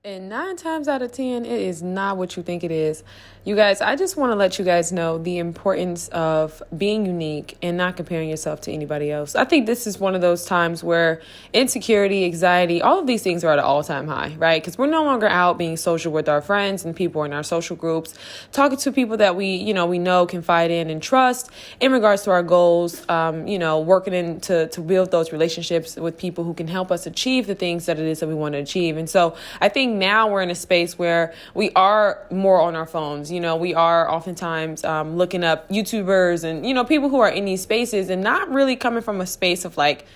And 9 times out of 10, it is not what you think it is. You guys, I just want to let you guys know the importance of being unique and not comparing yourself to anybody else. I think this is one of those times where insecurity, anxiety, all of these things are at an all-time high, right? Because we're no longer out being social with our friends and people in our social groups, talking to people that we know can confide in and trust in regards to our goals, working to build those relationships with people who can help us achieve the things that it is that we want to achieve. And so I think now we're in a space where we are more on our phones. We are oftentimes looking up YouTubers and, people who are in these spaces and not really coming from a space of like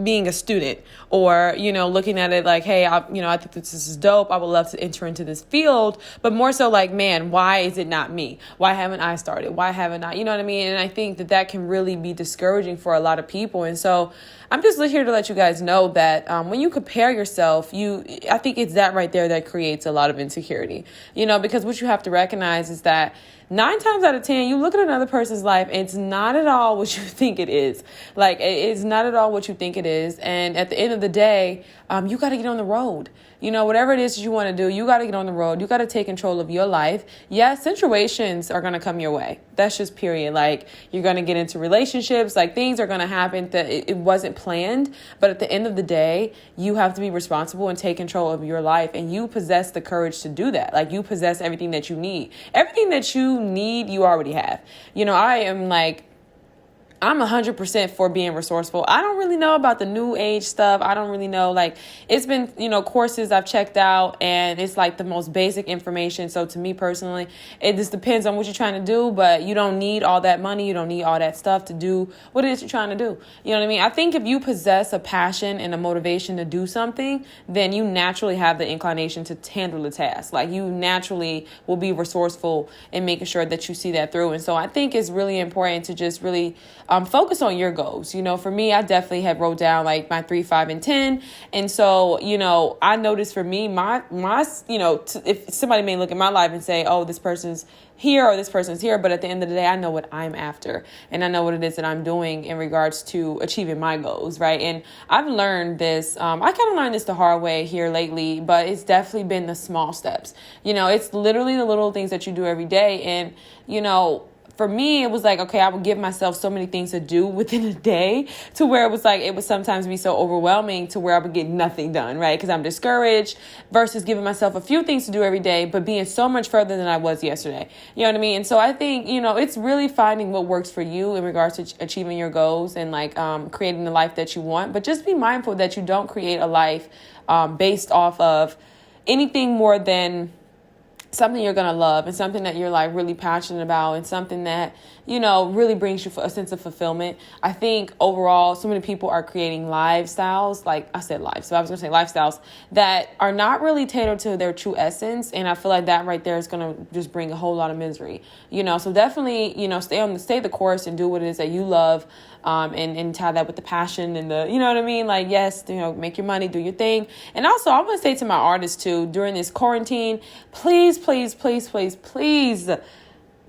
being a student or, looking at it like, hey, I think this is dope. I would love to enter into this field, but more so like, man, why is it not me? Why haven't I started? Why haven't I, you know what I mean? And I think that can really be discouraging for a lot of people. And so I'm just here to let you guys know that when you compare yourself, I think it's that right there that creates a lot of insecurity, because what you have to recognize is that 9 times out of 10, you look at another person's life, it's not at all what you think it is. Like, it's not at all what you think it is. And at the end of the day, you got to get on the road. Whatever it is you want to do, you got to get on the road. You got to take control of your life. Yes, situations are going to come your way. That's just period. Like, you're going to get into relationships. Like, things are going to happen that it wasn't planned. But at the end of the day, you have to be responsible and take control of your life. And you possess the courage to do that. Like, you possess everything that you need. Everything that you need, you already have. I'm 100% for being resourceful. I don't really know about the new age stuff. I don't really know. Like, it's been, courses I've checked out and it's like the most basic information. So to me personally, it just depends on what you're trying to do, but you don't need all that money. You don't need all that stuff to do what it is you're trying to do. You know what I mean? I think if you possess a passion and a motivation to do something, then you naturally have the inclination to handle the task. Like, you naturally will be resourceful in making sure that you see that through. And so I think it's really important to just really focus on your goals. For me, I definitely had wrote down like my 3, 5, and 10. And so, I noticed for me, if somebody may look at my life and say, oh, this person's here or this person's here. But at the end of the day, I know what I'm after and I know what it is that I'm doing in regards to achieving my goals. Right. And I've learned this. I kind of learned this the hard way here lately, but it's definitely been the small steps. It's literally the little things that you do every day. And, for me, it was like, okay, I would give myself so many things to do within a day to where it was like, it would sometimes be so overwhelming to where I would get nothing done, right? Because I'm discouraged versus giving myself a few things to do every day, but being so much further than I was yesterday. You know what I mean? And so I think, it's really finding what works for you in regards to achieving your goals and like creating the life that you want. But just be mindful that you don't create a life based off of anything more than something you're going to love and something that you're like really passionate about and something that, really brings you a sense of fulfillment. I think overall, so many people are creating lifestyles, like I said life. So I was going to say lifestyles that are not really tailored to their true essence. And I feel like that right there is going to just bring a whole lot of misery, so definitely, stay the course and do what it is that you love. And tie that with the passion and the, you know what I mean? Like, yes, make your money, do your thing. And also I want to say to my artists too, during this quarantine, please, please, please, please, please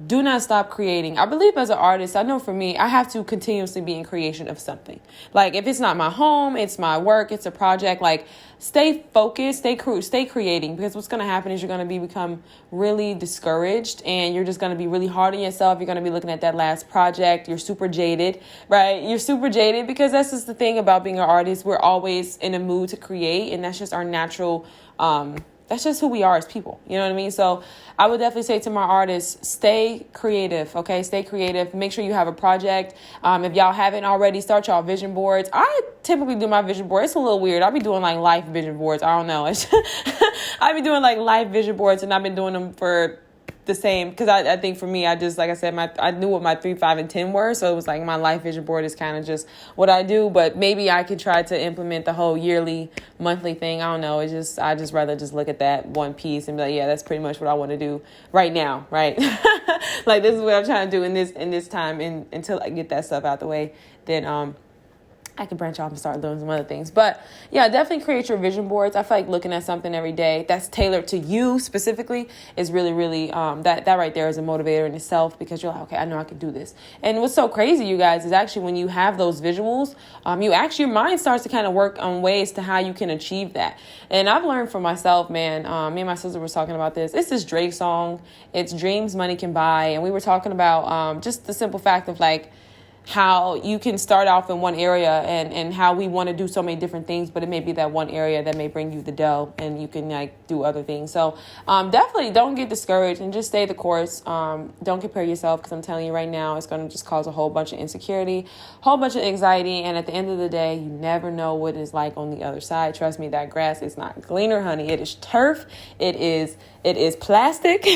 do not stop creating. I believe as an artist, I know for me, I have to continuously be in creation of something. Like, if it's not my home, it's my work, it's a project, like, stay focused, stay creating, because what's going to happen is you're going to become really discouraged and you're just going to be really hard on yourself. You're going to be looking at that last project. You're super jaded, right? You're super jaded because that's just the thing about being an artist. We're always in a mood to create, and that's just our natural, that's just who we are as people. You know what I mean? So I would definitely say to my artists, stay creative, okay? Stay creative. Make sure you have a project. If y'all haven't already, start y'all vision boards. I typically do my vision board. It's a little weird. I'll be doing like life vision boards. I don't know. I've been doing like life vision boards, and I've been doing them for the same, because I think for me, I just, like I said, I knew what my 3, 5, and 10 were, so it was like my life vision board is kind of just what I do. But maybe I could try to implement the whole yearly, monthly thing. I don't know. I just rather just look at that one piece and be like, yeah, that's pretty much what I want to do right now, right? Like, this is what I'm trying to do in this time, and until I get that stuff out the way. Then I could branch off and start doing some other things. But yeah, definitely create your vision boards. I feel like looking at something every day that's tailored to you specifically is really, really, that right there is a motivator in itself, because you're like, okay, I know I can do this. And what's so crazy, you guys, is actually when you have those visuals, your mind starts to kind of work on ways to how you can achieve that. And I've learned for myself, man, me and my sister were talking about this. It's this Drake song. It's Dreams Money Can Buy. And we were talking about just the simple fact of like, how you can start off in one area and how we want to do so many different things, but it may be that one area that may bring you the dough and you can like do other things. So definitely don't get discouraged and just stay the course. Don't compare yourself, because I'm telling you right now, it's going to just cause a whole bunch of insecurity, whole bunch of anxiety. And at the end of the day, you never know what it's like on the other side. Trust me, that grass is not greener, honey. It is turf. It is plastic,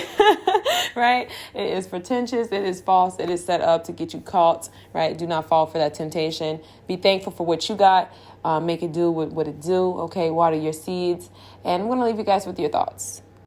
right? It is pretentious. It is false. It is set up to get you caught, right? Do not fall for that temptation. Be thankful for what you got. Make it do what it do. Okay, water your seeds. And I'm going to leave you guys with your thoughts.